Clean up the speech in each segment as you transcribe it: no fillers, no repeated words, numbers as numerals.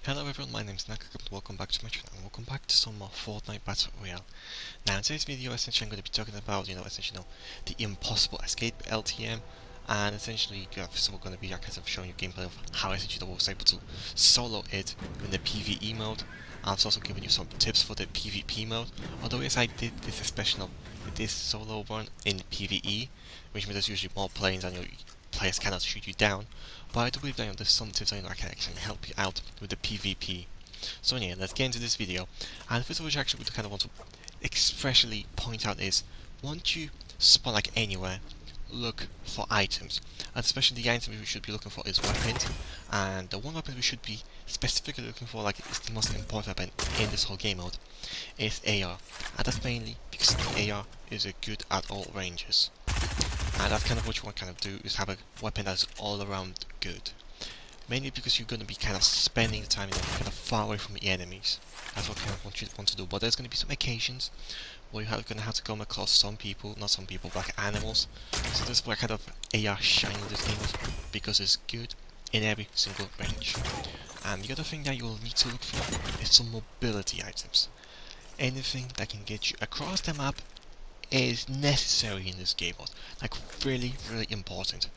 Hello everyone, my name is Naka and welcome back to my channel and welcome back to some more Fortnite Battle Royale. Now in today's video essentially I'm going to be talking about, the impossible escape LTM, and essentially first of all going to be showing you gameplay of how essentially I was able to solo it in the PvE mode. I was also giving you some tips for the PvP mode, although yes I did this this solo run in PvE, which means there's usually more players and your players cannot shoot you down. But I do believe that there's some tips I can actually help you out with the PvP. So yeah, let's get into this video. And first of all, which actually we kind of want to especially point out is, once you spawn like anywhere, look for items. And especially the item we should be looking for is weapons. And the one weapon we should be specifically looking for, like is the most important weapon in this whole game mode, is AR. And that's mainly because the AR is good at all ranges. And that's kind of what you want to kind of do, is have a weapon that's all around good. Mainly because you're going to be kind of spending the time kind of far away from the enemies. That's what kind of what you want to do. But there's going to be some occasions where you're going to have to come across some people, not some people, but like animals. So this is where kind of AR shine in this game, because it's good in every single range. And the other thing that you'll need to look for is some mobility items. Anything that can get you across the map is necessary in this game mode, like really important,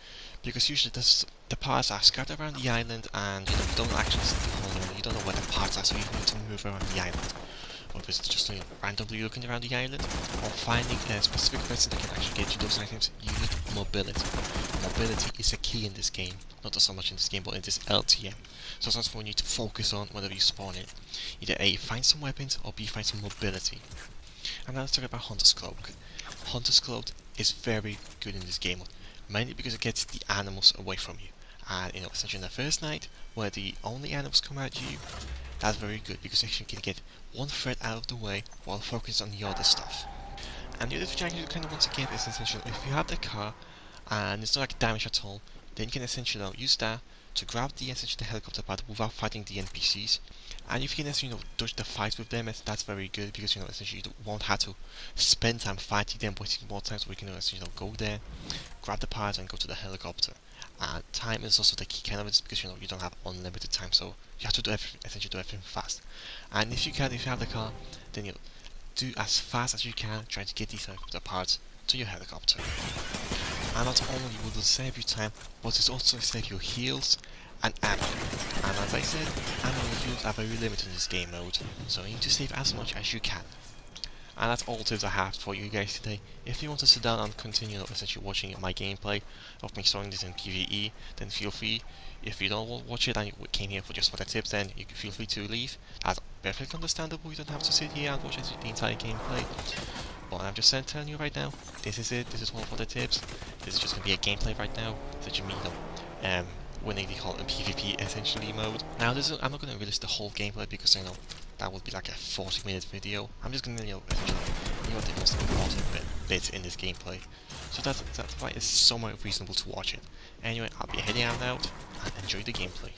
because usually the parts are scattered around the island and you don't actually see the whole island, you don't know where the parts are, so you need to move around the island. Or if it's just randomly looking around the island, or finding a specific person that can actually get you those items, you need mobility. Mobility is a key in this game, not just so much in this game but in this LTM. So that's what you need to focus on whenever you spawn in. Either A, find some weapons, or B, find some mobility. And now let's talk about Hunter's Cloak. Hunter's Cloak is very good in this game mode, mainly because it gets the animals away from you. And essentially in the first night, where the only animals come at you, that's very good because you can get one threat out of the way while focusing on the other stuff. And the other thing you kind of want to get is essentially, if you have the car and it's not like damage at all, then you can essentially use that to grab the helicopter pad without fighting the NPCs. And if you can dodge the fights with them, that's very good, because essentially you won't have to spend time fighting them, wasting more time, so we can essentially go there, grab the parts and go to the helicopter. And time is also the key kind of it, because you don't have unlimited time, so you have to do everything fast. And if you have the car, then do as fast as you can, trying to get these helicopter parts to your helicopter. And not only will it save you time, but it also save your heals and ammo. And as I said, ammo and heals are very limited in this game mode, so you need to save as much as you can. And that's all the tips I have for you guys today. If you want to sit down and continue essentially watching my gameplay of me showing this in PvE, then feel free. If you don't watch it and you came here for just for the tips, then you can feel free to leave. That's perfectly understandable. You don't have to sit here and watch the entire gameplay. But I'm just telling you right now, this is it. This is all for the tips. This is just gonna be a gameplay right now, such a winning the whole PvP essentially mode. Now I'm not gonna release the whole gameplay because that would be like a 40-minute video. I'm just gonna the most important bits in this gameplay. So that's why it's somewhat reasonable to watch it. Anyway, I'll be heading out now and enjoy the gameplay.